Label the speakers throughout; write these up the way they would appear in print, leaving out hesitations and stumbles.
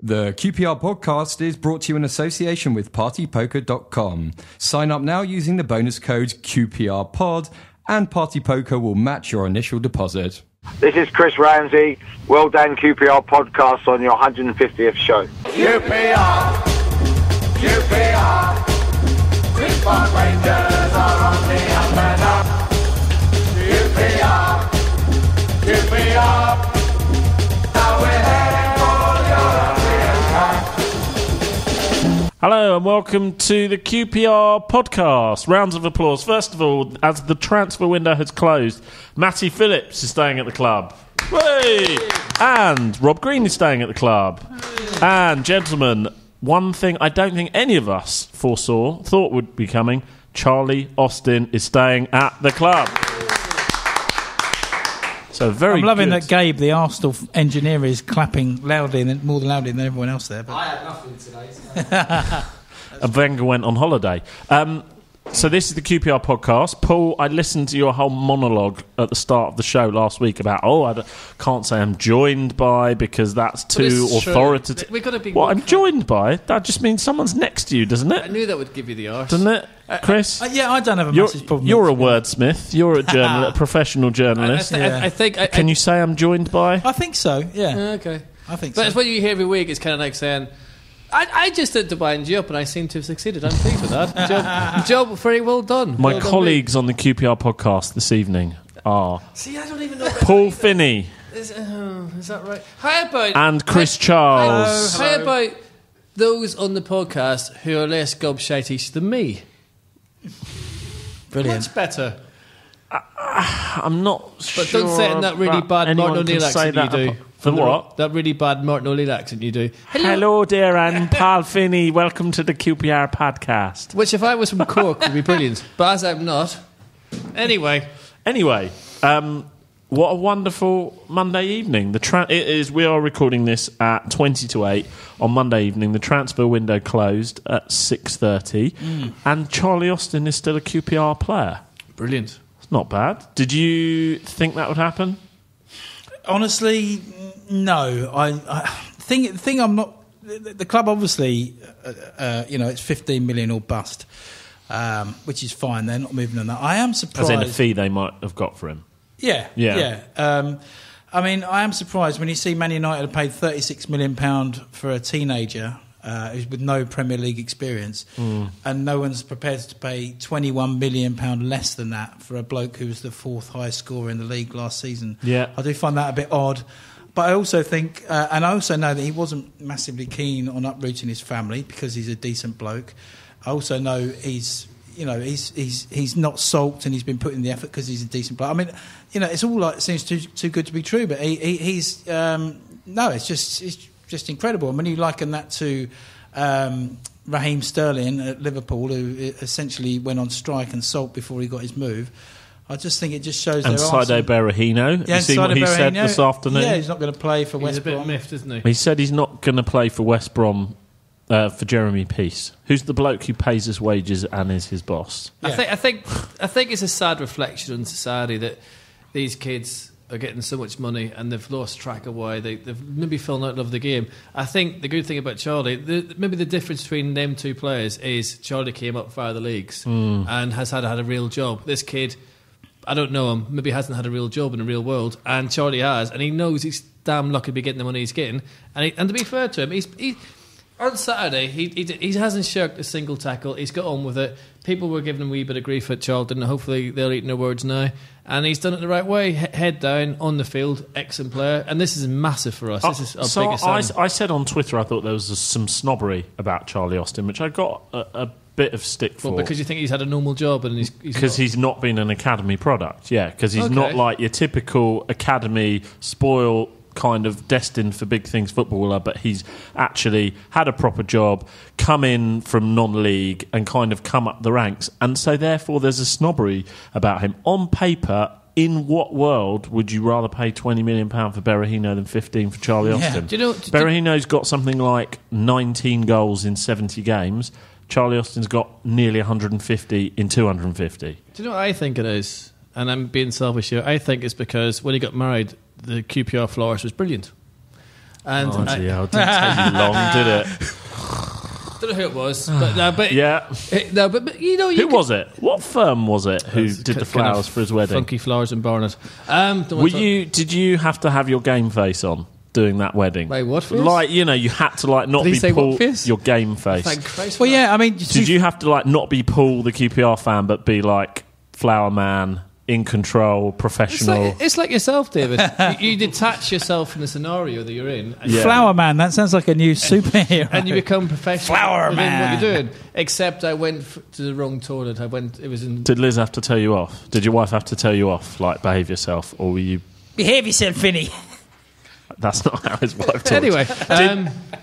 Speaker 1: The QPR podcast is brought to you in association with partypoker.com. Sign up now using the bonus code QPRPod and Party Poker will match your initial deposit.
Speaker 2: This is Chris Ramsey. Well done, QPR podcast on your 150th show.
Speaker 3: QPR, QPR, Queen's Rangers are on the up and up. QPR, QPR, now we're heading for European Cup.
Speaker 4: Hello and welcome to the QPR podcast. Rounds of applause. First of all, as the transfer window has closed, Matty Phillips is staying at the club. Whey! And Rob Green is staying at the club. And gentlemen, one thing I don't think any of us thought would be coming, Charlie Austin is staying at the club. So I'm
Speaker 5: loving that Gabe, the Arsenal engineer, is clapping loudly and more loudly than everyone else there. But
Speaker 6: I had nothing today. So.
Speaker 4: And Wenger went on holiday. So this is the QPR podcast. Paul, I listened to your whole monologue at the start of the show last week about, I can't say I'm joined by because that's too authoritative.
Speaker 6: We've got to be
Speaker 4: I'm joined by? That just means someone's next to you, doesn't it?
Speaker 6: I knew that would give you the arse.
Speaker 4: Doesn't it, Chris?
Speaker 5: Yeah, I don't have a massive problem.
Speaker 4: You're a wordsmith. You're a professional journalist.
Speaker 6: I think.
Speaker 4: Can you say I'm joined by?
Speaker 5: I think so, yeah.
Speaker 6: Okay.
Speaker 5: I think
Speaker 6: but
Speaker 5: so.
Speaker 6: It's what you hear every week. It's kind of like saying, I just did to wind you up and I seem to have succeeded. I'm pleased with that. Job very well done.
Speaker 4: My
Speaker 6: well
Speaker 4: colleagues on the QPR podcast this evening are
Speaker 6: See, I don't even know
Speaker 4: Paul Finney
Speaker 6: is that right? How about
Speaker 4: and Chris Charles.
Speaker 6: How about those on the podcast who are less gobshite than me?
Speaker 5: Brilliant.
Speaker 6: Much better.
Speaker 4: I'm not sure.
Speaker 6: But don't say it in that really bad Martin O'Neill accent you do.
Speaker 4: For what?
Speaker 6: That really bad Martin O'Neill accent you do.
Speaker 4: Hello there, I'm Paul Finney. Welcome to the QPR podcast.
Speaker 6: Which, if I was from Cork, would be brilliant. But as I'm not. Anyway,
Speaker 4: what a wonderful Monday evening. We are recording this at 20 to 8 on Monday evening. The transfer window closed at 6:30, and Charlie Austin is still a QPR player.
Speaker 6: Brilliant.
Speaker 4: It's not bad. Did you think that would happen?
Speaker 5: Honestly, no. I think I'm not. The club obviously, it's 15 million or bust, which is fine. They're not moving on that. I am surprised.
Speaker 4: As in a fee they might have got for him.
Speaker 5: Yeah. I mean, I am surprised when you see Man United have paid £36 million for a teenager who's with no Premier League experience, and no one's prepared to pay £21 million less than that for a bloke who was the fourth highest scorer in the league last season.
Speaker 4: Yeah.
Speaker 5: I do find that a bit odd. But I also think, and I also know that he wasn't massively keen on uprooting his family because he's a decent bloke. I also know he's not sulked and he's been putting the effort because he's a decent player. I mean, it's all like it seems too good to be true. But it's just incredible. And when you liken that to Raheem Sterling at Liverpool, who essentially went on strike and sulked before he got his move, I just think it just shows.
Speaker 4: And Saido Berahino.
Speaker 5: Yeah,
Speaker 4: you see what he said this afternoon?
Speaker 5: Yeah, he's not going to play for West Brom.
Speaker 6: He's a bit miffed, isn't he?
Speaker 4: He said he's not going to play for West Brom. For Jeremy Peace, who's the bloke who pays his wages and is his boss.
Speaker 5: Yeah.
Speaker 6: I think it's a sad reflection on society that these kids are getting so much money and they've lost track of why they've maybe fallen out of love with the game. I think the good thing about Charlie, maybe the difference between them two players is Charlie came up via the leagues and has had a real job. This kid, I don't know him, maybe hasn't had a real job in the real world, and Charlie has, and he knows he's damn lucky to be getting the money he's getting. And to be fair to him, he on Saturday, he hasn't shirked a single tackle. He's got on with it. People were giving him a wee bit of grief at Charlton. Hopefully they're eating their words now. And he's done it the right way. Head down, on the field, excellent player. And this is massive for us. This is our biggest
Speaker 4: I said on Twitter I thought there was some snobbery about Charlie Austin, which I got a bit of stick for.
Speaker 6: Well, because you think he's had a normal job and
Speaker 4: he's not been an academy product. Yeah, because he's not like your typical academy spoil kind of destined for big things footballer, but he's actually had a proper job, come in from non-league and kind of come up the ranks, and so therefore there's a snobbery about him. On paper, in what world would you rather pay £20 million for Berahino than 15 for Charlie Austin?
Speaker 6: Do you know,
Speaker 4: Berahino's got something like 19 goals in 70 games. Charlie Austin's got nearly 150 in 250.
Speaker 6: Do you know what I think it is? And I'm being selfish here. I think it's because when he got married, the QPR florist was brilliant. And
Speaker 4: It didn't take you long, did it?
Speaker 6: don't know who it was, but
Speaker 4: Yeah.
Speaker 6: but you know,
Speaker 4: Who was it? What firm was it who did the flowers for his wedding?
Speaker 6: Funky Flowers in Barnet.
Speaker 4: Did you have to have your game face on doing that wedding?
Speaker 6: Wait, what face?
Speaker 4: Like, you know, you had to like not
Speaker 6: Did he
Speaker 4: be
Speaker 6: say
Speaker 4: Paul,
Speaker 6: what face?
Speaker 4: your game face.
Speaker 6: Thank Christ for
Speaker 5: Well, yeah, I mean,
Speaker 4: Did you have to like not be Paul the QPR fan, but be like flower man, in control, professional?
Speaker 6: It's like yourself, David. you detach yourself from the scenario that you're in. And
Speaker 4: Yeah.
Speaker 5: Flower Man, that sounds like a new superhero.
Speaker 6: And you become professional
Speaker 5: Flower
Speaker 6: within
Speaker 5: man.
Speaker 6: what you're doing. Except I went to the wrong toilet. It was in.
Speaker 4: Did Liz have to tell you off? Did your wife have to tell you off, like behave yourself, or were you?
Speaker 5: Behave yourself, Finny.
Speaker 4: That's not how his wife talks.
Speaker 6: Anyway,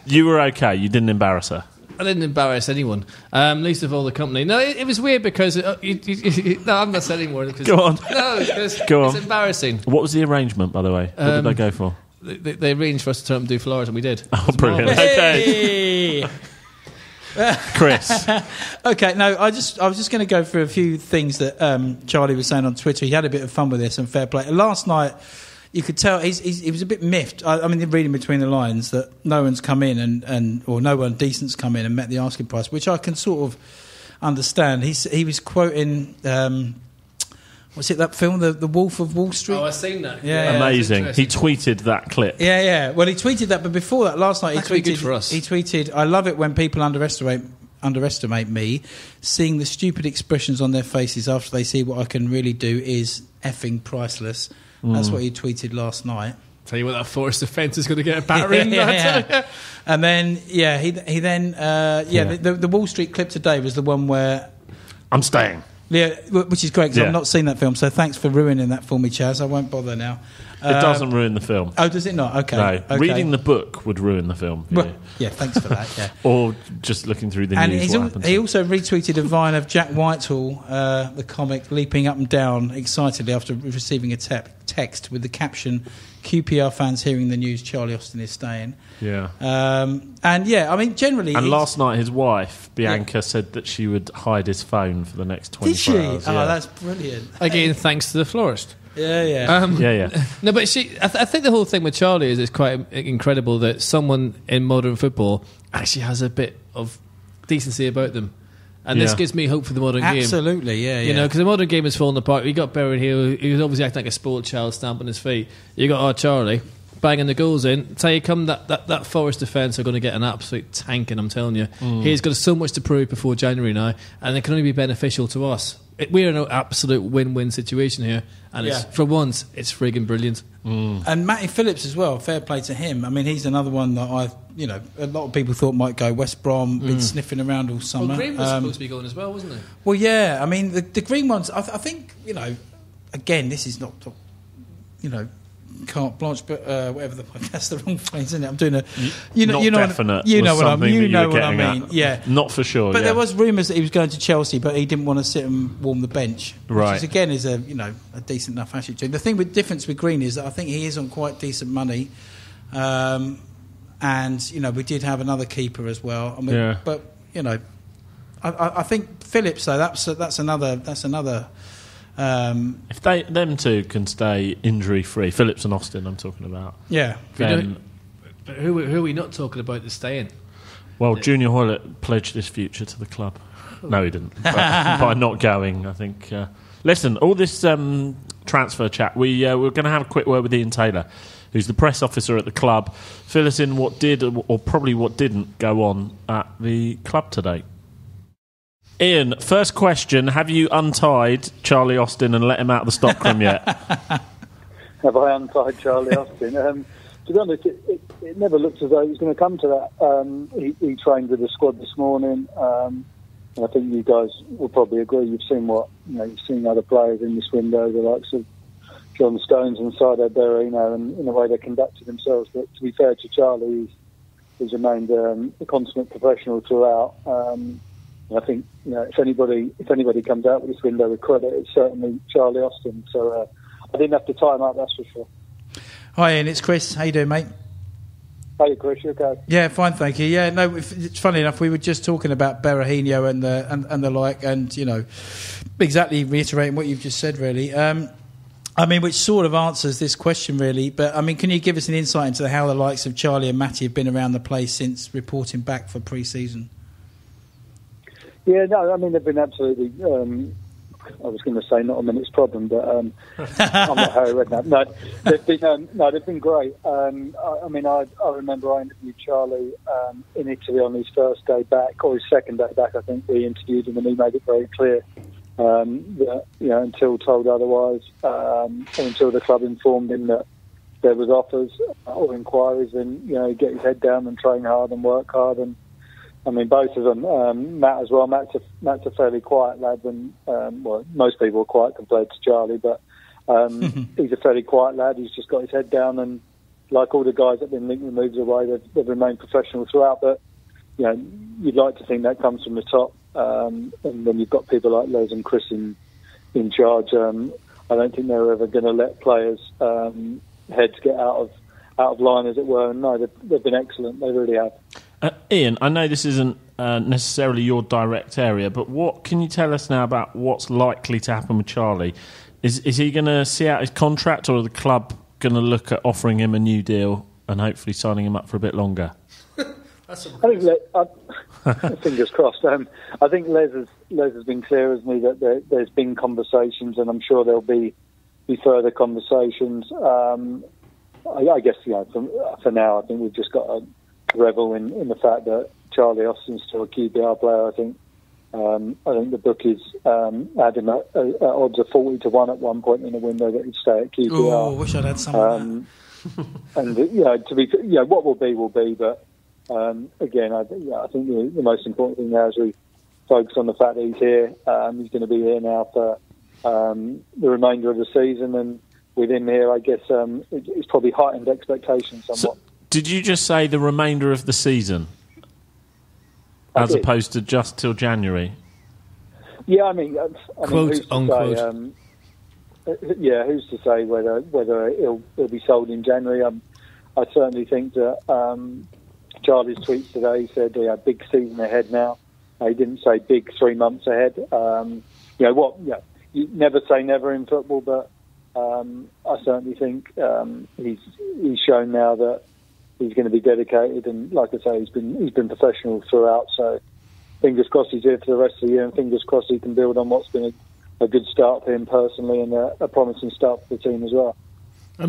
Speaker 4: You were okay. You didn't embarrass her.
Speaker 6: I didn't embarrass anyone, least of all the company. No, it was weird because no, I'm not saying anymore.
Speaker 4: Go on.
Speaker 6: No, because
Speaker 4: Go on.
Speaker 6: it's embarrassing.
Speaker 4: What was the arrangement, by the way? What did they go for?
Speaker 6: They arranged for us to turn up and do flowers, and we did.
Speaker 4: Oh, brilliant. Okay,
Speaker 5: Hey!
Speaker 4: Chris.
Speaker 5: Okay, no, I was just going to go through a few things that Charlie was saying on Twitter. He had a bit of fun with this and fair play. Last night, you could tell he was a bit miffed. I mean, reading between the lines that no one's come in or no one decent's come in and met the asking price, which I can sort of understand. He was quoting. What's it, that film, The Wolf of Wall Street?
Speaker 6: Oh, I've seen that.
Speaker 5: Yeah.
Speaker 4: Amazing.
Speaker 6: it's
Speaker 4: He
Speaker 6: interesting.
Speaker 4: tweeted that clip.
Speaker 5: Yeah. Well, he tweeted that, but before that, last night
Speaker 6: That could be good for us.
Speaker 5: He tweeted, "I love it when people underestimate me. Seeing the stupid expressions on their faces after they see what I can really do is effing priceless." That's what he tweeted last night.
Speaker 6: Tell you what, that forced defence is going to get a battering.
Speaker 5: Yeah. And then, he then the Wall Street clip today was the one where.
Speaker 4: I'm staying.
Speaker 5: Yeah, which is great because
Speaker 4: Yeah.
Speaker 5: I've not seen that film, so thanks for ruining that for me, Chaz. I won't bother now.
Speaker 4: It doesn't ruin the film.
Speaker 5: Oh, does it not? Okay.
Speaker 4: No.
Speaker 5: Okay.
Speaker 4: Reading the book would ruin the film. For
Speaker 5: Well,
Speaker 4: you.
Speaker 5: yeah, thanks for that. Yeah.
Speaker 4: Or just looking through the
Speaker 5: And
Speaker 4: news. What happens.
Speaker 5: he also retweeted a vine of Jack Whitehall, the comic, leaping up and down excitedly after receiving a text with the caption, "QPR fans hearing the news Charlie Austin is staying."
Speaker 4: Yeah.
Speaker 5: And yeah, I mean, generally...
Speaker 4: And last night, his wife, Bianca, said that she would hide his phone for the next 24
Speaker 5: Did she?
Speaker 4: hours.
Speaker 5: Oh,
Speaker 4: Yeah.
Speaker 5: that's brilliant.
Speaker 6: Again, thanks to the florist.
Speaker 5: Yeah.
Speaker 4: Yeah.
Speaker 6: No, but I think the whole thing with Charlie is it's quite incredible that someone in modern football actually has a bit of decency about them. And this
Speaker 4: Yeah.
Speaker 6: gives me hope for the modern game.
Speaker 5: Absolutely, yeah.
Speaker 6: You know, because the modern game is falling apart. You got Berry here, he was obviously acting like a spoiled child, stamping his feet. You got our Charlie banging the goals in. Tell you come that Forest defence are going to get an absolute tanking, I'm telling you. He's got so much to prove before January now, and it can only be beneficial to us. We're in an absolute win-win situation here, and it's, for once, it's frigging brilliant.
Speaker 5: And Matty Phillips as well, fair play to him. I mean, he's another one that a lot of people thought might go West Brom, been sniffing around all summer.
Speaker 6: Well, Green was supposed to be going as well, wasn't he?
Speaker 5: Well, yeah, I mean, the green ones, I think, again, this is not, carte blanche, but whatever that's the wrong phrase, isn't it? I'm doing a,
Speaker 4: Not definite.
Speaker 5: you know
Speaker 4: was
Speaker 5: what I
Speaker 4: something
Speaker 5: mean. You
Speaker 4: that
Speaker 5: know
Speaker 4: were
Speaker 5: what I
Speaker 4: getting
Speaker 5: mean.
Speaker 4: at.
Speaker 5: Yeah,
Speaker 4: Not for sure.
Speaker 5: but
Speaker 4: yeah.
Speaker 5: there was rumours that he was going to Chelsea, but he didn't want to sit and warm the bench.
Speaker 4: Right.
Speaker 5: Which is, again, is a decent enough attitude. The thing with difference with Green is that I think he is on quite decent money, and we did have another keeper as well. I mean, but I think Phillips though that's another.
Speaker 4: If them two can stay injury free, Phillips and Austin, I'm talking about.
Speaker 5: Yeah.
Speaker 4: Then,
Speaker 6: But who are we not talking about that's staying?
Speaker 4: well, Junior Hoylett pledged his future to the club. No, he didn't. But by not going, I think. Listen, all this transfer chat, we're going to have a quick word with Ian Taylor, who's the press officer at the club. Fill us in what did or probably what didn't go on at the club today. Ian, first question, have you untied Charlie Austin and let him out of the stockroom yet?
Speaker 7: Have I untied Charlie Austin? To be honest, it never looked as though it was going to come to that. He trained with the squad this morning. And I think you guys will probably agree. You've seen you've seen other players in this window, the likes of John Stones and Saido Berahino, and in the way they conducted themselves. But to be fair to Charlie, he's remained a consummate professional throughout. I think if anybody comes out with this window with credit, it's certainly Charlie Austin. So I didn't have to tie him up, that's for sure.
Speaker 5: Hi Ian, it's Chris. How you doing, mate?
Speaker 7: Hey Chris, you okay?
Speaker 5: Yeah, fine, thank you. Yeah, no, it's funny enough. We were just talking about Berahino and the like, and exactly reiterating what you've just said. Really, I mean, which sort of answers this question, really. But, I mean, can you give us an insight into how the likes of Charlie and Matty have been around the place since reporting back for pre-season?
Speaker 7: Yeah, no, I mean, they've been absolutely... I was going to say not a minute's problem, but I'm not Harry Redknapp. No, they've been great. I remember I interviewed Charlie in Italy on his first day back, or his second day back. I think we interviewed him, and he made it very clear that until told otherwise, or until the club informed him that there was offers or inquiries, then get his head down and train hard and work hard. And I mean, both of them, Matt as well. Matt's a fairly quiet lad, and most people are quiet compared to Charlie, but he's a fairly quiet lad. He's just got his head down, and like all the guys that have been linked with moves away, they've remained professional throughout. But you'd like to think that comes from the top, and then you've got people like Les and Chris in charge. I don't think they're ever going to let players' heads get out of line, as it were. And no, they've been excellent. They really have.
Speaker 4: Ian, I know this isn't necessarily your direct area, but what can you tell us now about what's likely to happen with Charlie? Is he going to see out his contract, or are the club going to look at offering him a new deal and hopefully signing him up for a bit longer?
Speaker 7: I think fingers crossed. I think Les has been clear, hasn't he, that there's been conversations, and I'm sure there'll be further conversations. I guess for now, I think we've just got to revel in the fact that Charlie Austin's still a QPR player. I think the bookies had him at odds of 40-1 at one point in the window that he'd stay at QPR.
Speaker 5: Oh, I wish I'd had some of that.
Speaker 7: And to be what will be. But again, I think the most important thing now is we focus on the fact that he's here. He's going to be here now for the remainder of the season, and with him here, I guess it's probably heightened expectations somewhat.
Speaker 4: Did you just say the remainder of the season, as opposed to just till January?
Speaker 7: Yeah, I mean,
Speaker 6: quote unquote.
Speaker 7: Who's to say whether he'll be sold in January? I certainly think that Charlie's tweets today said he had big season ahead now. He didn't say big 3 months ahead. You never say never in football, but I certainly think he's shown now that he's going to be dedicated, and like I say, he's been professional throughout. So fingers crossed he's here for the rest of the year, and fingers crossed he can build on what's been a good start for him personally, and a promising start for the team as well.
Speaker 6: I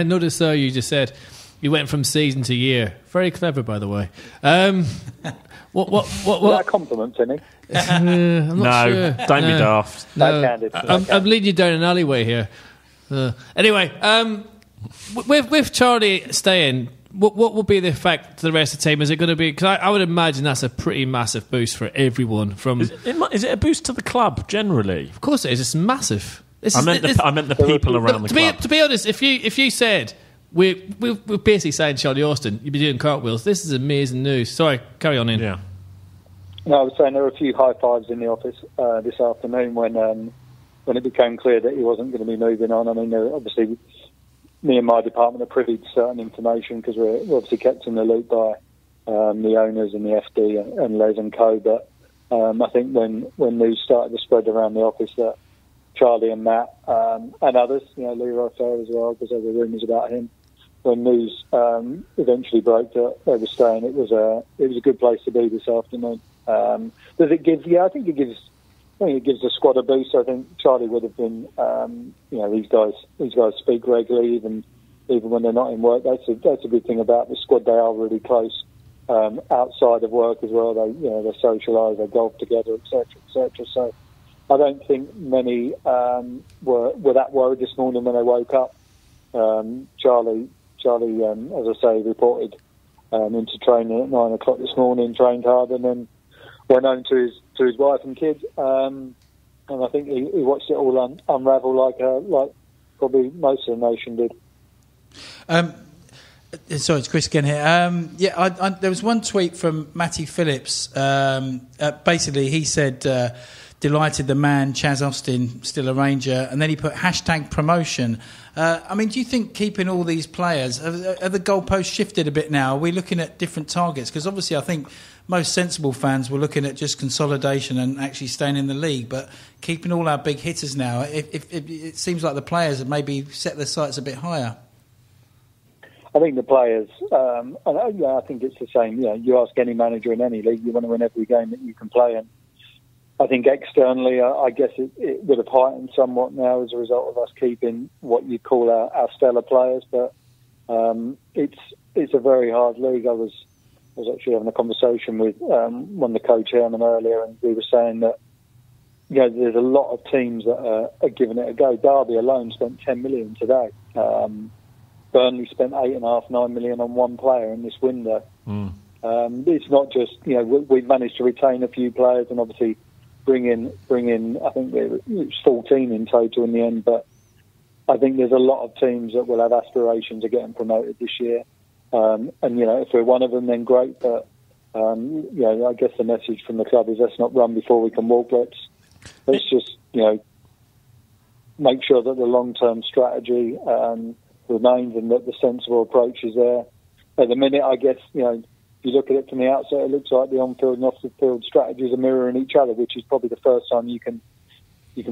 Speaker 6: noticed though you just said you went from season to year. Very clever, by the way. What?
Speaker 7: That a compliment, Timmy?
Speaker 6: I'm not sure.
Speaker 4: Don't be daft.
Speaker 7: No,
Speaker 6: I'm leading you down an alleyway here. Anyway, with Charlie staying, what will be the effect to the rest of the team? Is it going to be... Because I would imagine that's a pretty massive boost for everyone.
Speaker 4: Is it a boost to the club, generally?
Speaker 6: Of course it is. It's massive.
Speaker 4: I meant the people around the club.
Speaker 6: To be honest, if you said... We're basically saying Charlie Austin, you'd be doing cartwheels. This is amazing news. Sorry, carry on, Ian.
Speaker 4: Yeah.
Speaker 7: No, I was saying there were a few high fives in the office this afternoon when it became clear that he wasn't going to be moving on. I mean, obviously, me and my department are privy to certain information because we're obviously kept in the loop by the owners and the FD and Les and co. But I think when news started to spread around the office that Charlie and Matt and others, Leroy Fair as well, because there were rumours about him. When news eventually broke that they were staying, it was a good place to be this afternoon. Does it give? Yeah, I think it gives the squad a boost. I think Charlie would have been. These guys speak regularly, even when they're not in work. That's a good thing about the squad. They are really close outside of work as well. They socialise, they golf together, etc., etc. So I don't think many were that worried this morning when they woke up. Charlie, as I say, reported into training at 9 o'clock this morning, trained hard, and then went home to his wife and kids. And I think he watched it all unravel like probably most of the nation did.
Speaker 5: Sorry, it's Chris again here. There was one tweet from Matty Phillips. Basically, he said delighted the man, Chaz Austin, still a Ranger, and then he put #promotion. I mean, do you think keeping all these players, are the goalposts shifted a bit now? Are we looking at different targets? Because obviously I think most sensible fans were looking at just consolidation and actually staying in the league, but keeping all our big hitters now, if it seems like the players have maybe set their sights a bit higher.
Speaker 7: I think the players, I think it's the same. You ask any manager in any league, you want to win every game that you can play in. I think externally, I guess it would have heightened somewhat now as a result of us keeping what you call our stellar players. But it's a very hard league. I was actually having a conversation with one of the co-chairmen earlier, and we were saying that there's a lot of teams that are giving it a go. Derby alone spent 10 million today. Burnley spent 8.5, 9 million on one player in this window. It's not just we've managed to retain a few players and obviously bring in. I think it was 14 in total in the end, but I think there's a lot of teams that will have aspirations of getting promoted this year. And if we're one of them, then great. But I guess the message from the club is let's not run before we can walk. Let's just make sure that the long-term strategy remains and that the sensible approach is there. At the minute, I guess if you look at it from the outside, it looks like the on-field and off-the-field strategies are mirroring each other, which is probably the first time you can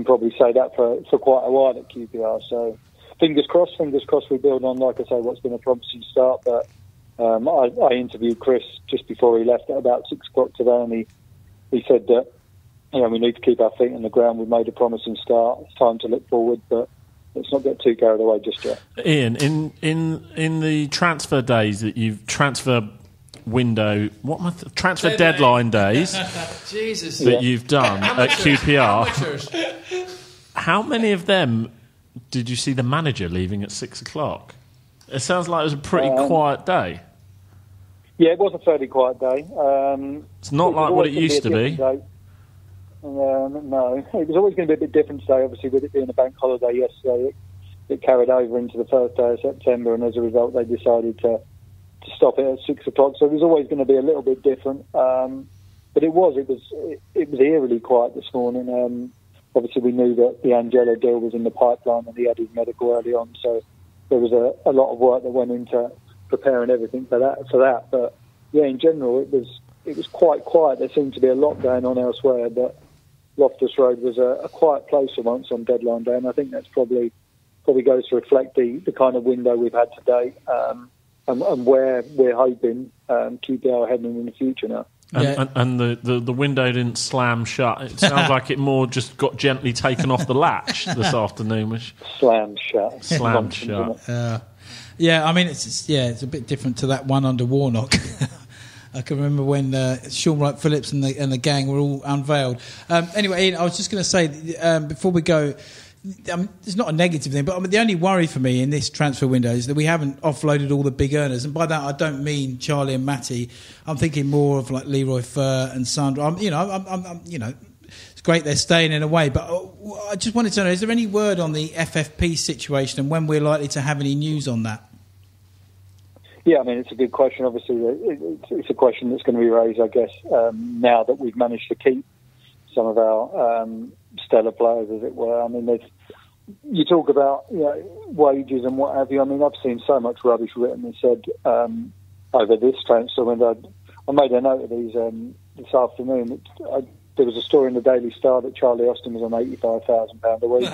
Speaker 7: probably say that for quite a while at QPR. So fingers crossed we build on, like I say, what's been a promising start. But I interviewed Chris just before he left at about 6 o'clock today, and he said that we need to keep our feet on the ground. We've made a promising start. It's time to look forward, but let's not get too carried away just yet.
Speaker 4: Ian, in the transfer days that you've transfer deadline days
Speaker 6: Jesus.
Speaker 4: that you've done at QPR, how many of them did you see the manager leaving at 6 o'clock? It sounds like it was a pretty quiet day.
Speaker 7: Yeah, it was a fairly quiet day.
Speaker 4: It's not like what it used to be.
Speaker 7: No, it was always going to be a bit different today. Obviously, with it being a bank holiday yesterday, it carried over into the first day of September, and as a result, they decided to stop it at 6 o'clock. So it was always going to be a little bit different. But it was eerily quiet this morning. Obviously, we knew that the Angelo deal was in the pipeline, and he had his medical early on, so there was a lot of work that went into preparing everything for that. But yeah, in general, it was quite quiet. There seemed to be a lot going on elsewhere, but Loftus Road was a quiet place for once on deadline day, and I think that's probably goes to reflect the kind of window we've had to date, and where we're hoping QPR are heading in the future now.
Speaker 4: And the window didn't slam shut. It sounds like it more just got gently taken off the latch this afternoon. Which
Speaker 7: slammed shut.
Speaker 4: Slammed shut.
Speaker 5: Yeah, I mean, it's a bit different to that one under Warnock. I can remember when Sean Wright Phillips and the gang were all unveiled. Anyway, Ian, I was just going to say, before we go, it's not a negative thing, but the only worry for me in this transfer window is that we haven't offloaded all the big earners. And by that, I don't mean Charlie and Matty. I'm thinking more of like Leroy Fer and Sandra. It's great they're staying in a way, but I just wanted to know, is there any word on the FFP situation and when we're likely to have any news on that?
Speaker 7: Yeah, I mean, it's a good question. Obviously, it's a question that's going to be raised, I guess, now that we've managed to keep some of our stellar players, as it were. I mean, you talk about wages and what have you. I mean, I've seen so much rubbish written and said over this transfer window. I made a note of these this afternoon. There was a story in the Daily Star that Charlie Austin was on £85,000 a week.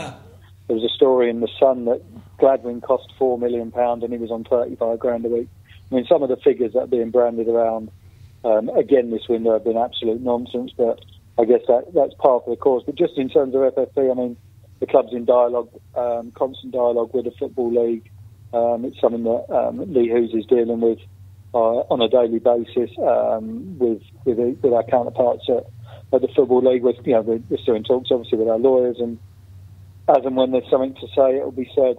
Speaker 7: There was a story in the Sun that Gladwin cost £4 million and he was on $35,000 a week. I mean, some of the figures that are being branded around again this window have been absolute nonsense, but I guess that's part of the cause. But just in terms of FFP, I mean, the club's in dialogue, constant dialogue with the Football League. It's something that Lee Hughes is dealing with on a daily basis with our counterparts at the Football League. We're still in talks, obviously, with our lawyers, and as and when there's something to say, it'll be said.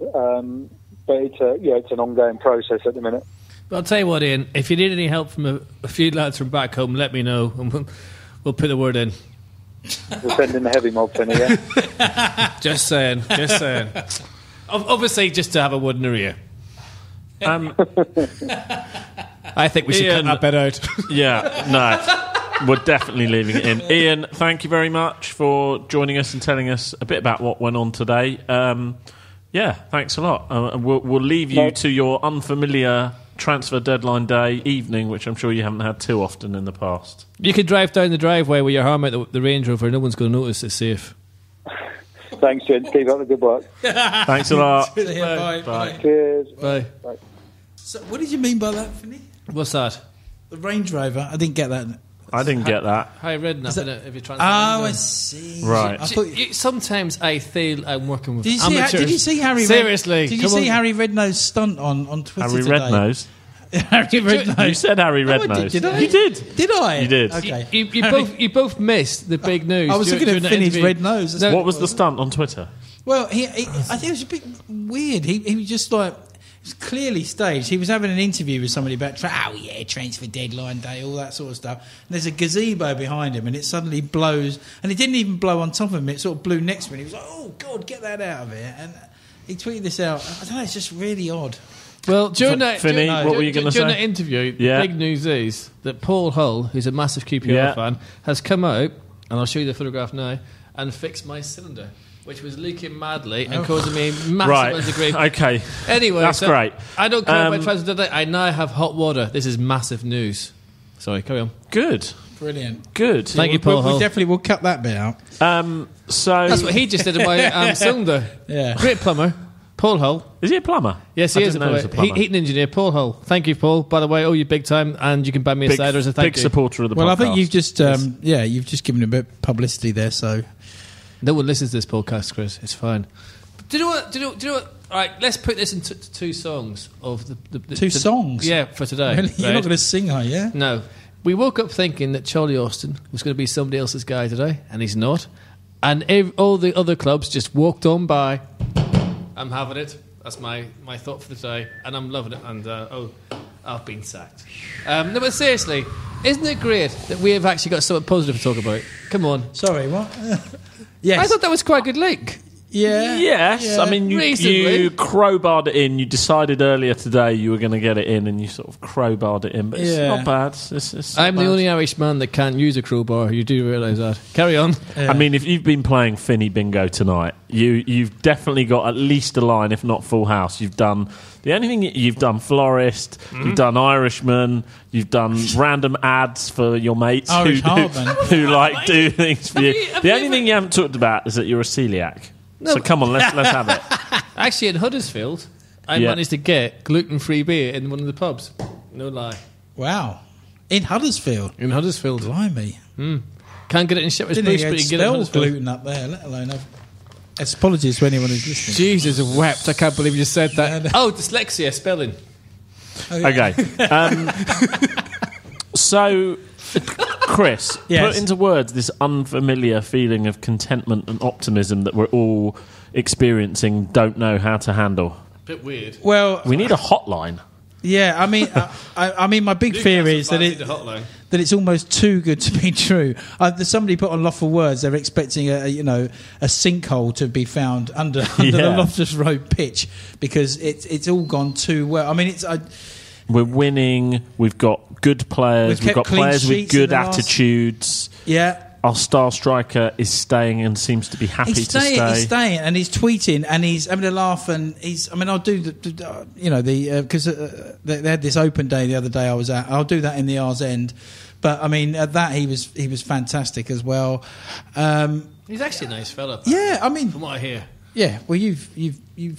Speaker 7: But it's an ongoing process at the minute.
Speaker 6: But I'll tell you what, Ian, if you need any help from a few lads from back home, let me know, and we'll put the word in.
Speaker 7: We'll send in the heavy mob for you, yeah?
Speaker 6: Just saying. Obviously, just to have a word in the ear. I think we should cut that bit out.
Speaker 4: Yeah, no. We're definitely leaving it in. Ian, thank you very much for joining us and telling us a bit about what went on today. Thanks a lot. We'll leave you to your unfamiliar transfer deadline day evening, which I'm sure you haven't had too often in the past.
Speaker 6: You could drive down the driveway with your arm out the Range Rover. No one's going to notice. It's safe.
Speaker 7: Thanks, gents. Keep up the good work.
Speaker 4: Thanks a lot.
Speaker 5: Bye.
Speaker 4: Bye.
Speaker 7: Cheers.
Speaker 6: Bye.
Speaker 7: Bye.
Speaker 5: So, what did you mean by that, Finney?
Speaker 6: What's that?
Speaker 5: The Range Rover? I didn't get that.
Speaker 4: I didn't get that.
Speaker 6: High redknapp, innit, if you're trying to...
Speaker 5: I see.
Speaker 4: Right.
Speaker 5: I thought
Speaker 6: Sometimes I feel I'm working with
Speaker 5: Did you see Harry?
Speaker 6: Seriously,
Speaker 5: Did you see Harry Redknapp's stunt on Twitter
Speaker 4: Harry
Speaker 5: today?
Speaker 4: Rednose?
Speaker 5: Harry Redknapp.
Speaker 4: You said Harry Rednose.
Speaker 5: Did I?
Speaker 4: You did.
Speaker 5: Did I?
Speaker 4: You did.
Speaker 5: Okay.
Speaker 6: You both missed the big news.
Speaker 5: I was looking at Finney's red nose.
Speaker 6: No.
Speaker 4: What was the stunt on Twitter?
Speaker 5: Well, I think it was a bit weird. He was just like... It was clearly staged. He was having an interview with somebody about transfer deadline day, all that sort of stuff. And there's a gazebo behind him, and it suddenly blows. And it didn't even blow on top of him; it sort of blew next to him. He was like, "Oh God, get that out of here!" And he tweeted this out. I don't know. It's just really odd.
Speaker 6: Well, during that interview, the big news is that Paul Hull, who's a massive QPR fan, has come out, and I'll show you the photograph now, and fixed my cylinder, which was leaking madly and causing me massive amounts of grief.
Speaker 4: Okay.
Speaker 6: Anyway,
Speaker 4: that's great.
Speaker 6: I don't care about transfer deadline. I now have hot water. This is massive news. Sorry, carry on.
Speaker 4: Good.
Speaker 5: Brilliant.
Speaker 4: Good.
Speaker 6: Thank you, Paul Hull.
Speaker 5: We definitely will cut that bit out.
Speaker 4: So
Speaker 6: that's what he just did in my cylinder.
Speaker 5: Yeah.
Speaker 6: Great plumber. Paul Hull.
Speaker 4: Is he a plumber?
Speaker 6: Yes, he is a plumber. Heating engineer, Paul Hull. Thank you, Paul. By the way, you big time, and you can buy me a cider as a thank
Speaker 4: big
Speaker 6: you.
Speaker 4: supporter of the podcast.
Speaker 5: Well, I think you've just, you've just given him a bit of publicity there, so...
Speaker 6: No one listens to this podcast, Chris. It's fine. Do you know what? All right, let's put this into two songs of the
Speaker 5: two songs.
Speaker 6: Yeah, for today.
Speaker 5: Really?
Speaker 6: Right?
Speaker 5: You're not going to sing, are you?
Speaker 6: No. We woke up thinking that Charlie Austin was going to be somebody else's guy today, and he's not. And all the other clubs just walked on by. I'm having it. That's my thought for the day, and I'm loving it. And I've been sacked. No, but seriously, isn't it great that we have actually got something positive to talk about? Come on.
Speaker 5: Sorry, what? Yes.
Speaker 6: I thought that was quite a good link.
Speaker 5: Yeah.
Speaker 4: Yes.
Speaker 5: Yeah.
Speaker 4: I mean, you crowbarred it in. You decided earlier today you were going to get it in, and you sort of crowbarred it in. But it's not bad. It's
Speaker 6: I'm the only Irish man that can't use a crowbar. You do realise that. Carry on.
Speaker 4: Yeah. I mean, if you've been playing Finney Bingo tonight, you've definitely got at least a line, if not full house. You've done... The only thing you've done florist, you've done Irishman, you've done random ads for your mates who like do things for you. The only thing you haven't talked about is that you're a celiac. No. So come on, let's have it.
Speaker 6: Actually, in Huddersfield, I managed to get gluten-free beer in one of the pubs. No lie.
Speaker 5: Wow. In Huddersfield?
Speaker 6: In Huddersfield.
Speaker 5: Blimey.
Speaker 6: Can't get it in Shepherd's Bush, but you can get it in Huddersfield.
Speaker 5: Gluten up there, let alone... Apologies to anyone who's listening.
Speaker 6: Jesus wept. I can't believe you just said that. Oh, dyslexia, spelling.
Speaker 4: Okay. So, Chris, put into words this unfamiliar feeling of contentment and optimism that we're all experiencing, don't know how to handle.
Speaker 6: Bit weird.
Speaker 5: Well,
Speaker 4: we need a hotline. Yeah,
Speaker 5: I mean, my big fear is that it's almost too good to be true. Somebody put on Lawful Words. They're expecting a sinkhole to be found under the Loftus Road pitch because it's all gone too well. I mean,
Speaker 4: we're winning. We've got good players. We've got players with good attitudes.
Speaker 5: Yeah.
Speaker 4: Our star striker is staying and seems to be happy to stay.
Speaker 5: He's staying and he's tweeting and he's having a laugh and he's. I mean, I'll do because they had this open day the other day I was at. I'll do that in the R's End, but I mean at that he was fantastic as well.
Speaker 6: He's actually a nice fella.
Speaker 5: Yeah, I mean,
Speaker 6: from what I hear.
Speaker 5: Yeah, well, you've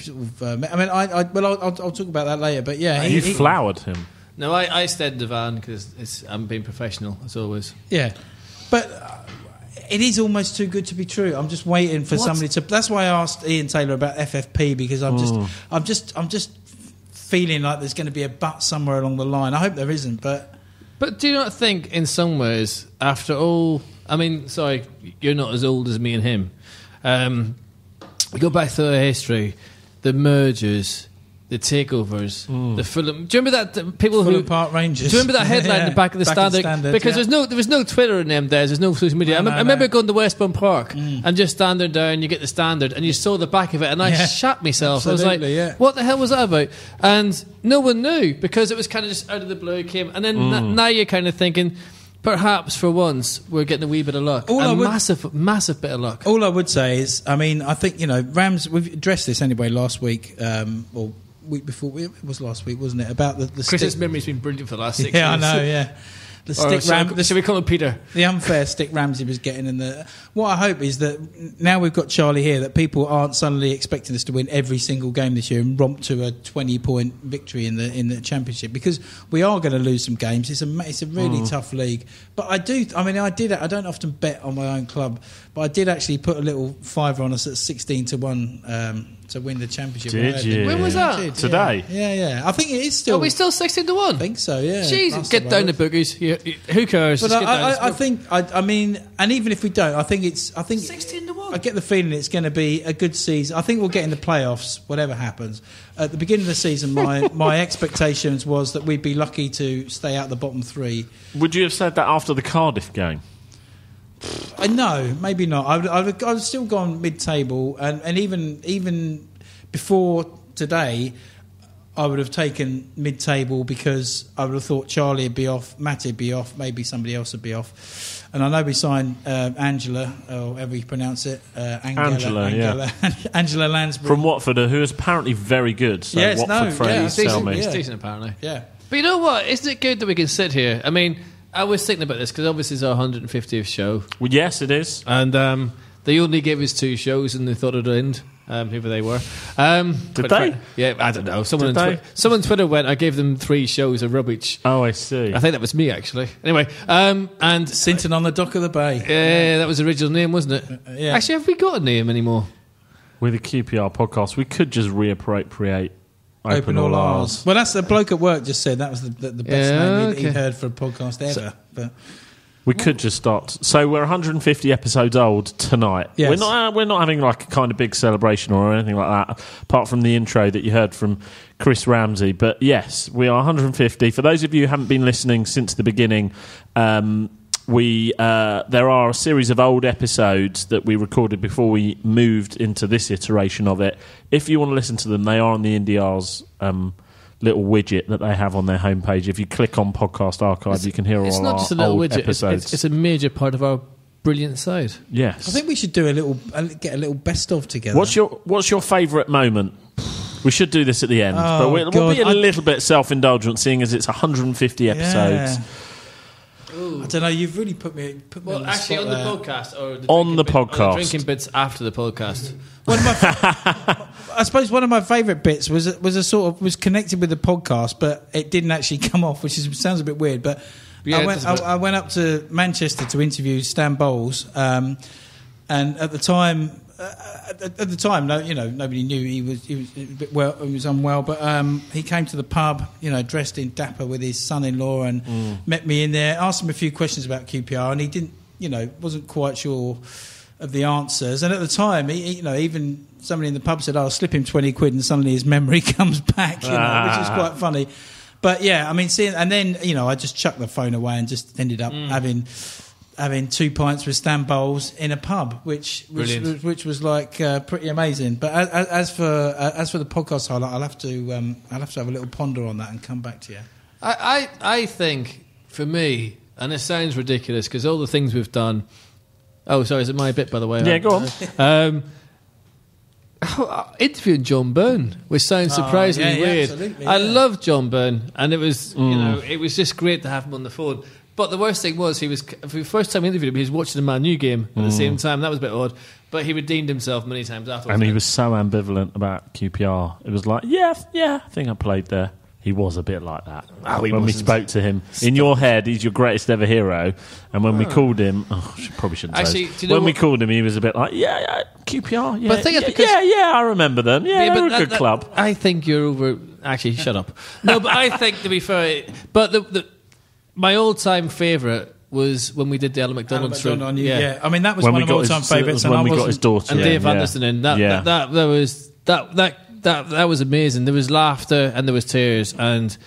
Speaker 5: sort of. I mean, I'll talk about that later. But yeah,
Speaker 4: you flowered him.
Speaker 6: No, I stayed in the van because I'm being professional as always.
Speaker 5: Yeah, but. It is almost too good to be true. I'm just waiting for somebody to. That's why I asked Ian Taylor about FFP because I'm just feeling like there's going to be a but somewhere along the line. I hope there isn't, but
Speaker 6: do you not think in some ways after all? I mean, sorry, you're not as old as me and him. Go back to the history, the mergers. The takeovers, the Fulham. Do you remember that people
Speaker 5: Fulham Park Rangers?
Speaker 6: Do you remember that headline in the back of the Standard? Because there was no Twitter in them days. There's no social media. I remember going to Westbourne Park and just standing there, and you get the Standard, and you saw the back of it, and I shat myself.
Speaker 5: Absolutely,
Speaker 6: I was like, "What the hell was that about?" And no one knew because it was kind of just out of the blue. It came, and then now you're kind of thinking. perhaps for once we're getting a wee bit of luck. Massive bit of luck.
Speaker 5: All I would say is, I mean, I think, Rams, we've addressed this anyway last week, or week before, it was last week, wasn't it? About the
Speaker 6: Chris's memory's been brilliant for the last 6 years.
Speaker 5: Yeah, I know, yeah. The stick
Speaker 6: Shall we call him Peter?
Speaker 5: The unfair stick Ramsey was getting, and what I hope is that now we've got Charlie here, that people aren't suddenly expecting us to win every single game this year and romp to a 20-point victory in the championship, because we are going to lose some games. It's a really tough league. But I don't often bet on my own club, but I did actually put a little fiver on us at 16-1 to win the championship.
Speaker 4: Did you?
Speaker 6: When was that?
Speaker 4: Today?
Speaker 5: Yeah. I think it is still.
Speaker 6: Are we still 16-1?
Speaker 5: I think so. Yeah.
Speaker 6: Jesus, get down the boogies. Who cares?
Speaker 5: But I mean, and even if we don't, I think
Speaker 6: 16-1.
Speaker 5: I get the feeling it's going to be a good season. I think we'll get in the playoffs, whatever happens. At the beginning of the season, my expectations was that we'd be lucky to stay out the bottom three.
Speaker 4: Would you have said that after the Cardiff game?
Speaker 5: No, maybe not. I've still gone mid-table, and even before today, I would have taken mid-table, because I would have thought Charlie would be off, Matty would be off, maybe somebody else would be off. And I know we signed Angela, or however you pronounce it, Angela Lansbury
Speaker 4: from Watford, who is apparently very good. So Watford friends tell me.
Speaker 6: It's decent, apparently.
Speaker 5: Yeah.
Speaker 6: But you know what? Isn't it good that we can sit here? I mean, I was thinking about this because obviously it's our 150th show.
Speaker 4: Well, yes, it is.
Speaker 6: And they only gave us 2 shows and they thought it'd end. Whoever they were.
Speaker 4: Did they?
Speaker 6: Yeah, I don't know. Someone on Twitter went, I gave them 3 shows of rubbish.
Speaker 4: Oh, I see.
Speaker 6: I think that was me, actually. Anyway. And
Speaker 5: Sinton on the dock of the bay.
Speaker 6: Yeah, that was the original name, wasn't it?
Speaker 5: Yeah.
Speaker 6: Actually, have we got a name anymore?
Speaker 4: With a QPR podcast, we could just reappropriate Open All Ours.
Speaker 5: Well, that's the bloke at work just said that was the best name he'd heard for a podcast ever. But
Speaker 4: we could just start. So we're 150 episodes old tonight.
Speaker 5: Yes.
Speaker 4: We're not having like a kind of big celebration or anything like that, apart from the intro that you heard from Chris Ramsey. But yes, we are 150. For those of you who haven't been listening since the beginning, there are a series of old episodes that we recorded before we moved into this iteration of it. If you want to listen to them, they are on the NDR's little widget that they have on their homepage. If you click on Podcast Archive, you can hear all our old episodes. It's not just a little widget,
Speaker 6: it's a major part of our brilliant site.
Speaker 4: Yes.
Speaker 5: I think we should do get a little best of together.
Speaker 4: What's your favourite moment? We should do this at the end, but we'll be a little bit self-indulgent, seeing as it's 150 episodes.
Speaker 6: Ooh.
Speaker 5: I don't know. You've really put me on the
Speaker 6: actually
Speaker 5: spot
Speaker 6: on the
Speaker 5: there.
Speaker 6: podcast or
Speaker 4: on the podcast.
Speaker 6: Or the drinking bits after the podcast.
Speaker 5: I suppose one of my favourite bits was connected with the podcast, but it didn't actually come off, which sounds a bit weird. But
Speaker 6: yeah,
Speaker 5: I went up to Manchester to interview Stan Bowles, and at the time, nobody knew he was a bit he was unwell, but he came to the pub, dressed in dapper with his son-in-law, and met me in there, asked him a few questions about QPR, and he didn't, wasn't quite sure of the answers. And at the time, he even somebody in the pub said, "I'll slip him 20 quid," and suddenly his memory comes back, which is quite funny. But yeah, I mean, and then I just chucked the phone away and just ended up having 2 pints with Stan Bowles in a pub, which was like pretty amazing. But as for the podcast highlight, I'll have to have a little ponder on that and come back to you.
Speaker 6: I think for me, and it sounds ridiculous because all the things we've done. Oh, sorry, is it my bit, by the way?
Speaker 4: Yeah, go on.
Speaker 6: Interviewing John Byrne, which sounds surprisingly weird. I love John Byrne, and it was it was just great to have him on the phone. But the worst thing was, for the first time we interviewed him, he was watching the Man U game at the same time. That was a bit odd. But he redeemed himself many times afterwards.
Speaker 4: And he was so ambivalent about QPR. It was like, yeah, I think I played there. He was a bit like that. When we spoke to him. In your head, he's your greatest ever hero. And when we called him... probably shouldn't say this. When we called him, he was a bit like, yeah, QPR, yeah. But I remember them. Yeah, they're a good club.
Speaker 6: I think you're over... Actually, shut up. No, but I think, to be fair... But my all-time favourite was when we did the Alan McDonald show.
Speaker 5: Yeah, I mean, that was one of my all-time favourites.
Speaker 4: When we got his daughter.
Speaker 6: And Dave Anderson in. That was amazing. There was laughter and there was tears, and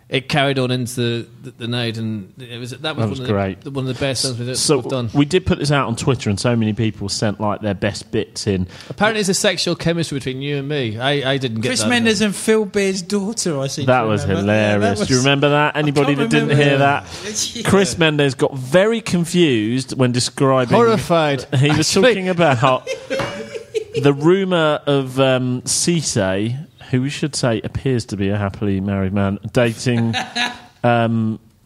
Speaker 6: it carried on into the night, and that was
Speaker 4: great.
Speaker 6: One of the best songs
Speaker 4: So
Speaker 6: we've done.
Speaker 4: we did put this out on Twitter, and so many people sent like their best bits in.
Speaker 6: Apparently, it's a sexual chemistry between you and me. I didn't get
Speaker 5: Chris
Speaker 6: that.
Speaker 5: Mendes and Phil Beard's daughter. I see.
Speaker 4: That was hilarious. Do you remember that? Anybody that didn't hear that?
Speaker 5: Yeah.
Speaker 4: Chris Mendes got very confused when describing.
Speaker 6: Horrified.
Speaker 4: He was talking about the rumour of Cisse, who we should say appears to be a happily married man, dating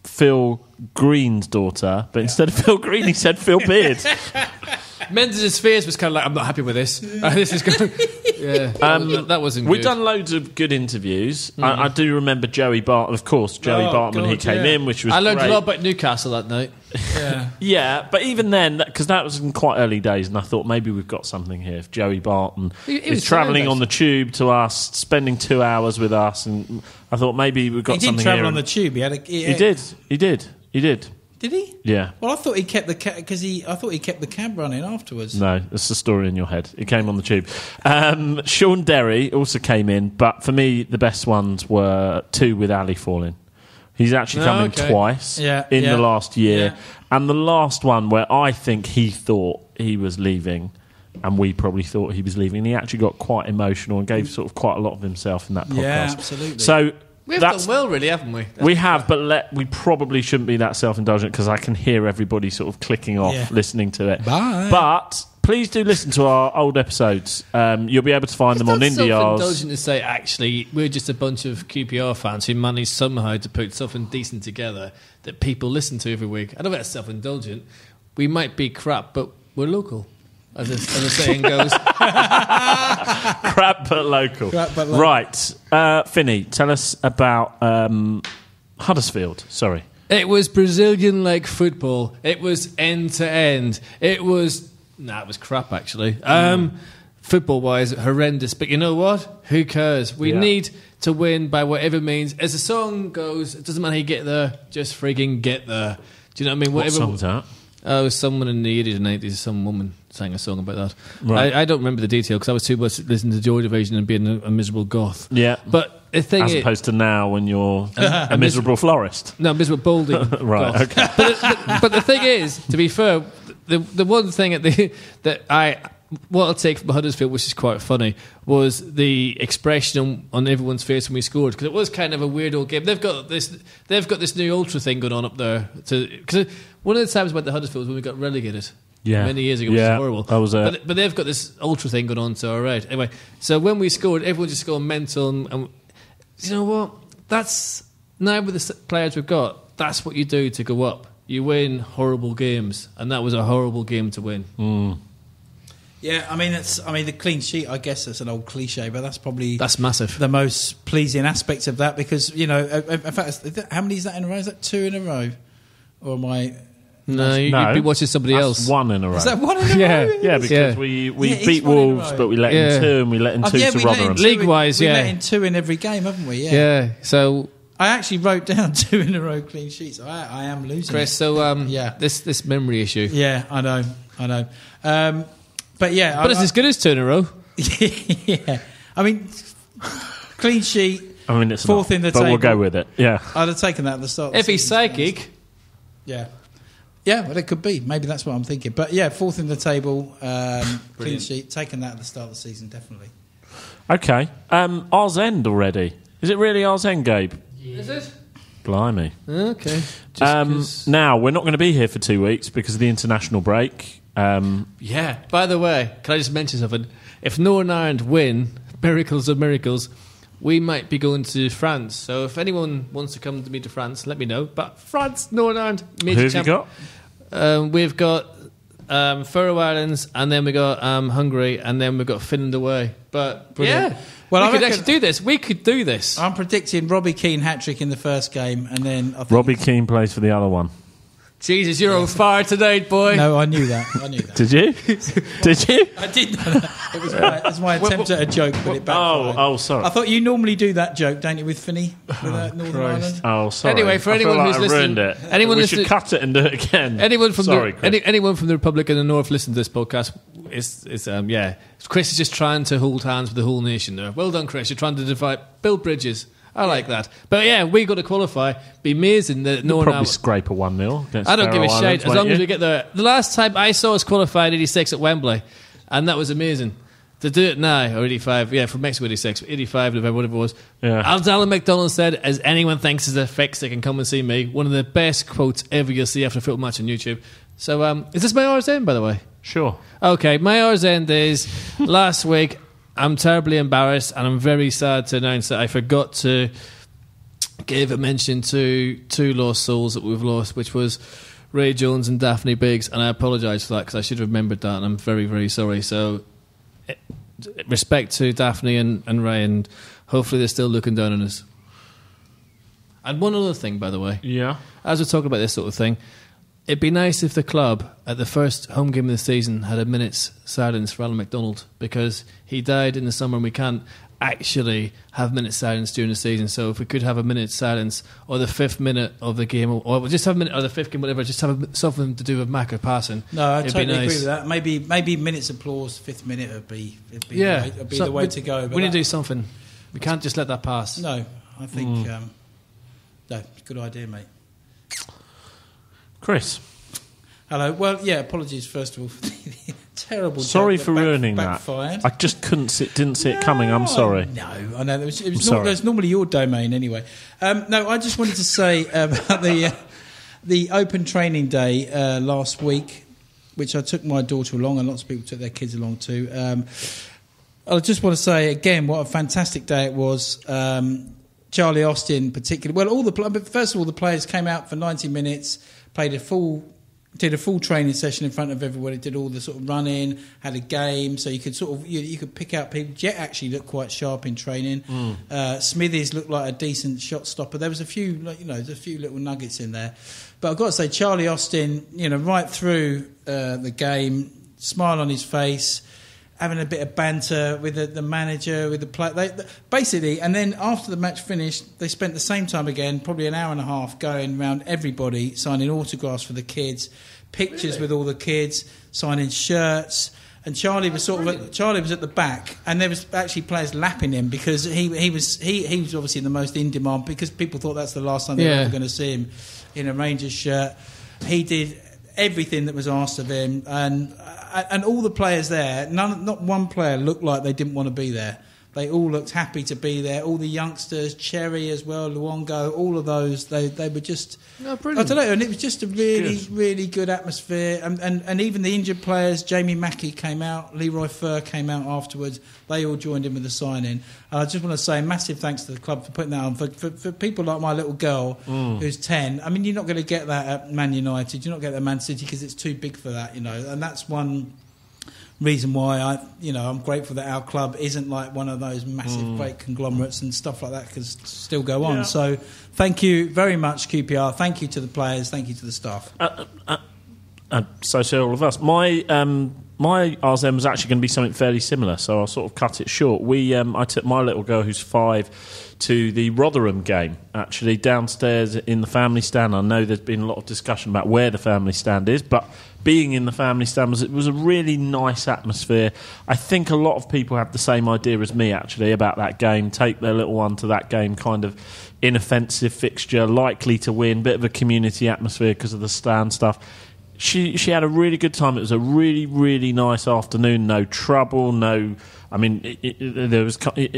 Speaker 4: Phil Green's daughter, but instead of Phil Green, he said Phil Beard.
Speaker 6: Mendes' face was kind of like, I'm not happy with this. This is good. Yeah, that wasn't
Speaker 4: We've
Speaker 6: good.
Speaker 4: done loads of good interviews. I do remember Joey Barton, of course, Barton when he came in, which was
Speaker 6: I learned
Speaker 4: great.
Speaker 6: a lot about Newcastle that night.
Speaker 5: Yeah.
Speaker 4: Yeah, but even then, because that was in quite early days, and I thought maybe we've got something here. If Joey Barton
Speaker 6: He
Speaker 4: is
Speaker 6: was
Speaker 4: travelling
Speaker 6: fine,
Speaker 4: on the tube to us, spending 2 hours with us, and I thought maybe we've got
Speaker 5: He
Speaker 4: something
Speaker 5: did travel
Speaker 4: here.
Speaker 5: on the tube.
Speaker 4: He did.
Speaker 5: Did he?
Speaker 4: Yeah.
Speaker 5: Well, I thought he kept the because I thought he kept the cab running afterwards.
Speaker 4: No, that's the story in your head. He came on the tube. Sean Derry also came in, but for me, the best ones were 2 with Ali Falling. He's actually come in twice in the last year.
Speaker 5: Yeah.
Speaker 4: And the last one where I think he thought he was leaving, and we probably thought he was leaving, and he actually got quite emotional and gave sort of quite a lot of himself in that podcast.
Speaker 5: Yeah, absolutely.
Speaker 4: So
Speaker 6: We've done well, really, haven't we?
Speaker 4: we have, but we probably shouldn't be that self-indulgent because I can hear everybody sort of clicking off listening to it.
Speaker 5: Bye.
Speaker 4: But please do listen to our old episodes. You'll be able to find them on Indie Yards.
Speaker 6: Self-indulgent to say, actually, we're just a bunch of QPR fans who manage somehow to put something decent together that people listen to every week. I don't think that's self-indulgent. We might be crap, but we're local, as the saying goes.
Speaker 4: Crap but local. Right. Finney, tell us about Huddersfield. Sorry.
Speaker 6: It was Brazilian-like football. It was end-to-end. It was crap, actually. Football-wise, horrendous. But you know what? Who cares? We need to win by whatever means. As the song goes, it doesn't matter how you get there, just frigging get there. Do you know what I mean?
Speaker 4: What song's that?
Speaker 6: Oh, someone in the 80s and 90s, some woman sang a song about that.
Speaker 4: Right.
Speaker 6: I don't remember the detail because I was too much listening to Joy Division and being a miserable goth.
Speaker 4: Yeah.
Speaker 6: But the thing
Speaker 4: As opposed to now when you're a miserable florist.
Speaker 6: No, miserable balding.
Speaker 4: Right,
Speaker 6: goth.
Speaker 4: okay.
Speaker 6: But the thing is, to be fair, the one thing what I'll take from Huddersfield, which is quite funny, was the expression on everyone's face when we scored, because it was kind of a weird old game. They've got this new ultra thing going on up there. Because one of the times about the Huddersfield was when we got relegated many years ago, which is horrible.
Speaker 4: That was
Speaker 6: but they've got this ultra thing going on, so all right. Anyway, so when we scored, everyone just going mental, and you know what? That's now with the players we've got. That's what you do to go up. You win horrible games, and that was a horrible game to win.
Speaker 4: Mm.
Speaker 5: Yeah, I mean, the clean sheet. I guess that's an old cliche, but that's
Speaker 6: massive.
Speaker 5: The most pleasing aspect of that, because in fact, how many is that in a row? Is that 2 in a row, or am I?
Speaker 6: No, you'd be watching somebody else.
Speaker 4: 1 in a row.
Speaker 5: Is that 1 in a row?
Speaker 4: Yeah, because we beat Wolves, but we let in 2, and we let in 2 to Rotherham.
Speaker 6: League-wise,
Speaker 5: we let in 2 in every game, haven't we?
Speaker 6: Yeah. So
Speaker 5: I actually wrote down 2 in a row clean sheets. I am losing,
Speaker 6: Chris.
Speaker 5: it.
Speaker 6: So this memory issue.
Speaker 5: Yeah, I know. But
Speaker 6: it's as good as 2 in a row.
Speaker 5: Yeah, I mean, clean sheet.
Speaker 4: I mean, it's
Speaker 5: 4th
Speaker 4: not,
Speaker 5: in the
Speaker 4: but
Speaker 5: table.
Speaker 4: We'll go with it. Yeah,
Speaker 5: I'd have taken that at the start.
Speaker 6: If he's psychic,
Speaker 5: yeah, well, it could be. Maybe that's what I'm thinking. But 4th in the table, clean sheet. Taken that at the start of the season, definitely.
Speaker 4: Okay, ours end already. Is it really ours end, Gabe?
Speaker 6: Is it?
Speaker 4: Blimey.
Speaker 6: Okay.
Speaker 4: Now we're not going to be here for 2 weeks because of the international break.
Speaker 6: By the way, can I just mention something? If Northern Ireland win, miracles of miracles, we might be going to France. So if anyone wants to come to me to France, let me know. But France, Northern Ireland, major
Speaker 4: Who have you got?
Speaker 6: We've got Faroe Islands, and then we got Hungary, and then we've got Finland away. But
Speaker 5: Brilliant.
Speaker 6: Well, we could actually do this. We could do this.
Speaker 5: I'm predicting Robbie Keane hat-trick in the first game, and then I think
Speaker 4: Robbie Keane plays for the other one.
Speaker 6: Jesus, you're on fire today, boy.
Speaker 5: No, I knew that.
Speaker 4: Did you? Did you?
Speaker 5: I did know that. It was my attempt at a joke, but it backfired.
Speaker 4: Oh, sorry.
Speaker 5: I thought you normally do that joke, don't you, with Finney, with Northern Ireland?
Speaker 4: Oh, sorry.
Speaker 6: Anyway, for
Speaker 4: I feel
Speaker 6: anyone
Speaker 4: like
Speaker 6: who's
Speaker 4: I ruined
Speaker 6: listening,
Speaker 4: it. We should cut it and do it again.
Speaker 6: Anyone from
Speaker 4: Chris.
Speaker 6: anyone from the Republic and the North listen to this podcast. Chris is just trying to hold hands with the whole nation there. Well done, Chris. You're trying to build bridges I like that. But yeah, we got to qualify. Be amazing that no one
Speaker 4: Probably scrape a 1-0.
Speaker 6: I don't give a shit as long as we get there. The last time I saw us qualify in 86 at Wembley, and that was amazing. To do it now, or 85, from Mexico 86, 85, November, whatever it was.
Speaker 4: Yeah.
Speaker 6: As Alan McDonald said, as anyone thinks is a fix, they can come and see me. One of the best quotes ever you'll see after a football match on YouTube. So, is this my hour's end, by the way?
Speaker 4: Sure.
Speaker 6: Okay, my hour's end is last week. I'm terribly embarrassed, and I'm very sad to announce that I forgot to give a mention to two lost souls that we've lost, which was Ray Jones and Daphne Biggs, and I apologise for that because I should have remembered that, and I'm very, very sorry. So, respect to Daphne and Ray, and hopefully they're still looking down on us. And one other thing, by the way.
Speaker 4: Yeah.
Speaker 6: As we're talking about this sort of thing, it'd be nice if the club, at the first home game of the season, had a minute's silence for Alan McDonald, because he died in the summer and we can't actually have minute silence during the season. So if we could have a minute's silence, or the 5th minute of the game, or we'll just have a minute, or the 5th game, whatever, just have something to do with Mac or passing.
Speaker 5: No, I
Speaker 6: It'd
Speaker 5: totally
Speaker 6: be nice.
Speaker 5: agree with that. Maybe minutes applause, 5th minute would be the way to go. But
Speaker 6: We need to do something. We can't just let that pass.
Speaker 5: No, I think no, good idea, mate.
Speaker 4: Chris.
Speaker 5: Hello. Well, yeah. Apologies first of all for the terrible.
Speaker 4: Sorry
Speaker 5: joke
Speaker 4: for ruining
Speaker 5: backfired.
Speaker 4: that. I just didn't see it coming. I'm sorry.
Speaker 5: No, I know. It was
Speaker 4: sorry.
Speaker 5: it's normally your domain anyway. No, I just wanted to say about the open training day last week, which I took my daughter along, and lots of people took their kids along too. I just want to say again what a fantastic day it was. Charlie Austin, particularly. Well, first of all, the players came out for 90 minutes, did a full training session in front of everybody, did all the sort of running, had a game, so you could sort of you could pick out people. Jet actually looked quite sharp in training. Smithies looked like a decent shot stopper. There was a few, there's a few little nuggets in there, but I've got to say, Charlie Austin, right through the game, smile on his face, having a bit of banter with the manager, with the player. Basically, and then after the match finished, they spent the same time again, probably an hour and a half, going around everybody, signing autographs for the kids, pictures with all the kids, signing shirts. And Charlie was Charlie was at the back, and there was actually players lapping him because he was obviously the most in demand, because people thought that's the last time they were ever going to see him in a Rangers shirt. He did everything that was asked of him, and all the players there, not one player looked like they didn't want to be there. They all looked happy to be there. All the youngsters, Cherry as well, Luongo, all of those, they were just...
Speaker 6: Oh, brilliant.
Speaker 5: I don't know, and it was just a really good atmosphere. And even the injured players, Jamie Mackey came out, Leroy Furr came out afterwards. They all joined in with the sign-in. And I just want to say massive thanks to the club for putting that on. For people like my little girl, who's 10, I mean, you're not going to get that at Man United. You're not going to get that at Man City because it's too big for that, And that's one reason why I'm grateful that our club isn't like one of those massive great conglomerates and stuff like that, because still go on. So thank you very much, QPR. Thank you to the players. Thank you to the staff.
Speaker 4: So say all of us. My RSM was actually going to be something fairly similar, so I'll sort of cut it short. I took my little girl, who's 5, to the Rotherham game, actually, downstairs in the family stand. I know there's been a lot of discussion about where the family stand is, but being in the family stand was a really nice atmosphere. I think a lot of people have the same idea as me, actually, about that game. Take their little one to that game, kind of inoffensive fixture, likely to win, bit of a community atmosphere because of the stand stuff. She had a really good time. It was a really, really nice afternoon. No trouble, no... I mean,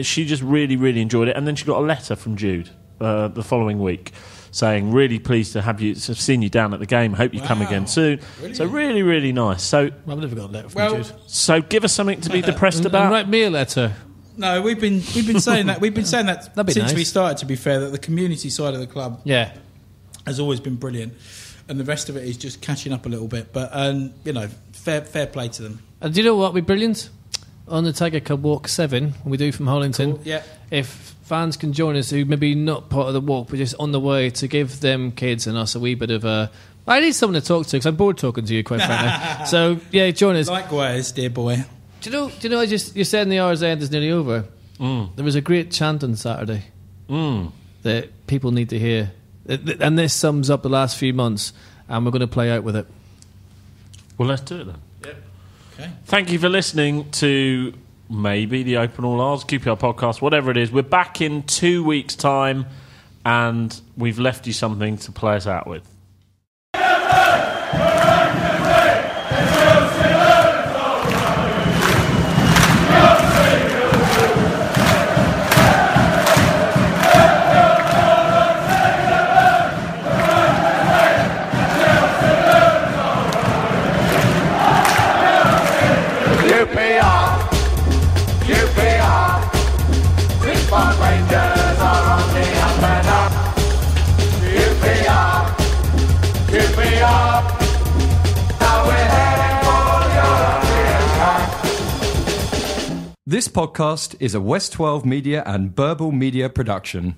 Speaker 4: she just really, really enjoyed it. And then she got a letter from Jude the following week saying, really pleased to have seen you down at the game. Hope you come again soon. Brilliant. So really, really nice. So
Speaker 6: I've never got a letter from Jude.
Speaker 4: So give us something to be depressed about.
Speaker 6: Write me a letter.
Speaker 5: No, we've been saying that. We've been saying that since
Speaker 6: nice.
Speaker 5: we started, to be fair, that the community side of the club has always been brilliant. And the rest of it is just catching up a little bit. But, fair play to them.
Speaker 6: And do you know what would be brilliant? On the Tiger Club Walk 7, we do from Hollington.
Speaker 5: Cool. Yeah.
Speaker 6: If fans can join us, who maybe not part of the walk, but just on the way, to give them kids and us a wee bit of a... I need someone to talk to, because I'm bored talking to you, quite frankly. So, yeah, join us.
Speaker 5: Likewise, dear boy.
Speaker 6: Do you know, you said in the hour's end is nearly over. There was a great chant on Saturday that people need to hear. And this sums up the last few months, and we're going to play out with it.
Speaker 4: Well, let's do it then.
Speaker 5: Yep. Okay.
Speaker 4: Thank you for listening to maybe the Open All R's, QPR podcast, whatever it is. We're back in 2 weeks' time, and we've left you something to play us out with.
Speaker 1: This podcast is a West 12 Media and Burble Media production.